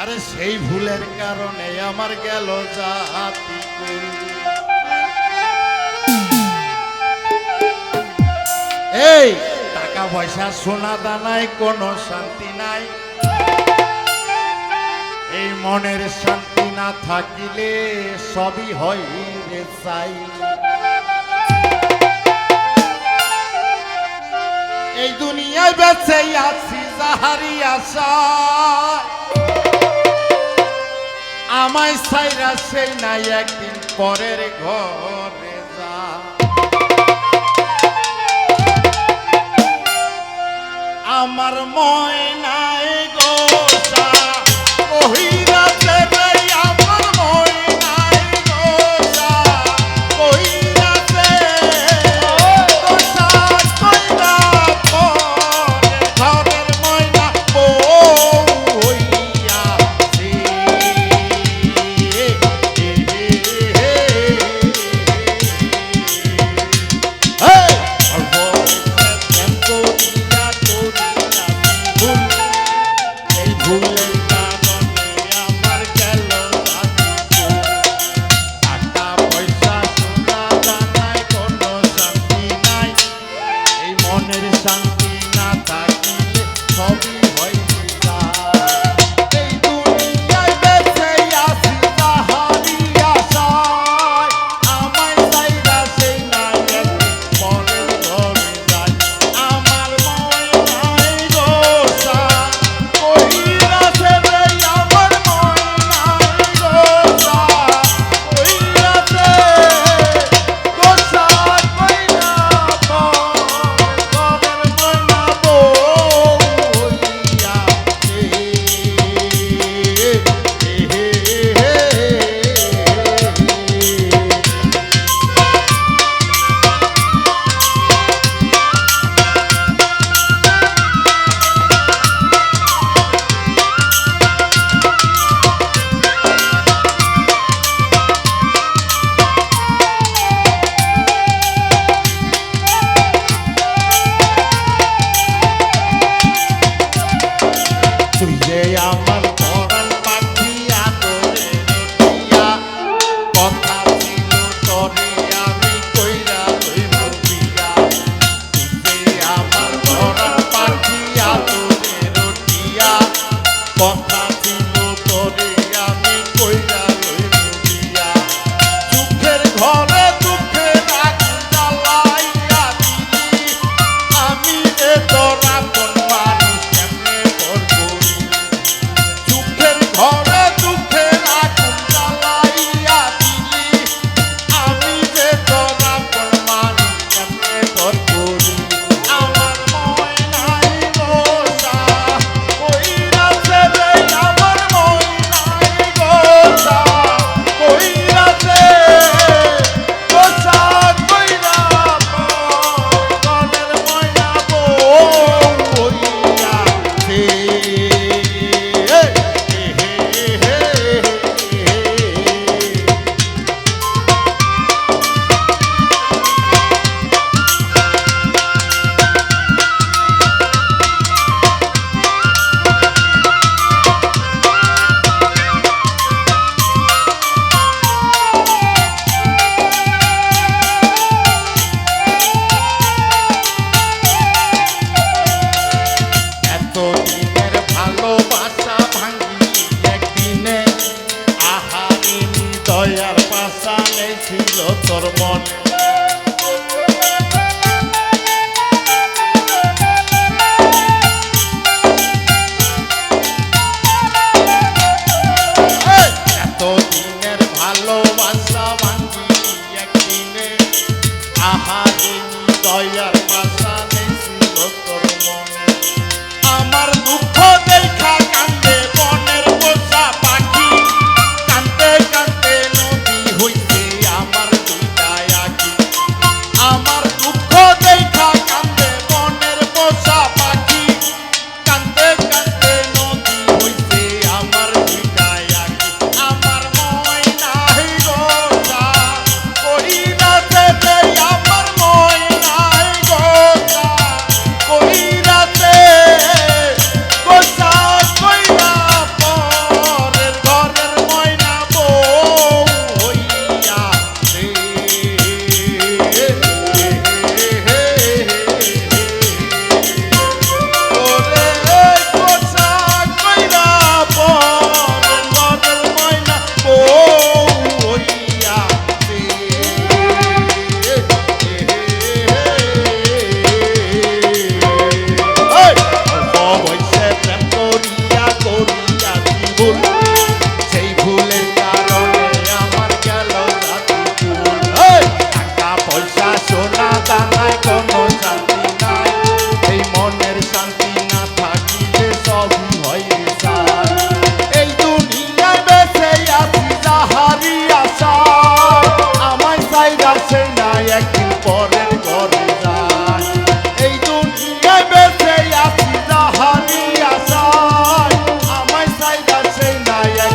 আরে সেই ভুলের কারণে আমার গেল জাতি কুল। এই টাকা পয়সা সোনা দানায় কোনো শান্তি নাই, এই মনের শান্তি না থাকিলে সবই হয় রে চাই। এই দুনিয়ায় বেঁচে আছি যাহারি আশায়, আমায় ছাইরা সেই নাই একদিন পরের ঘরে যা। আমার ময়নাই গোসা কহিরাছে রে, আমার ময়নাই গোসা কহিরাছে, গোসা কইরা পরে ঘরের ময়না বউ হইয়াছে। শান্তি না থাকিলে সবই হয় এই দুনিয়ায় বেঁচে আছি তাহারি আশায়, আমায় চাইরা সেই নাই একদিন পরের ঘরে যাই। আমার ময়নাই গোসা কহিরাছে রে, আমার ময়নাই গোসা কহিরাছে, গোসা কইরা তুই যে আমার পরাণ পাখি আদরে রটিয়া, কথা ছিল তরে আমি কইরা লইব বিয়া। তুই যে আমার পরাণ পাখি আদরে রটিয়া, কথা ছিল তরে আমি কইরা লইব বিয়া। দুঃখের ঘরে দুঃখের আগুন জ্বালাইয়া দিলি, আমি যে তোর আপন মানুষ কেমনে করব। ঘরে দুঃখের আগুন জ্বালাইয়া দিলি, আমি যে তোর আপন মানুষ কেমনে তোর করি। আমার ময়নাই গোসা কইরাছে রে, আমার ময়নাই গোসা কইরাছে, গোসা কইরা ঘরের ময়না বউ হইয়াছে। এতদিনের ভালোবাসা ভাঙি একদিনে, আহারে দয়ার পাশা নেই ছিল তোর মনে। এতদিনের ভালোবাসা ভাঙি একদিনে, আহারে দয়ার পাশা নেই ছিল তোর মনে। আমার দুঃখ দেখা কান্দে বনের পোষা পাখি, কান্দে কান্দে নদী হইতে আমার দুইটা এক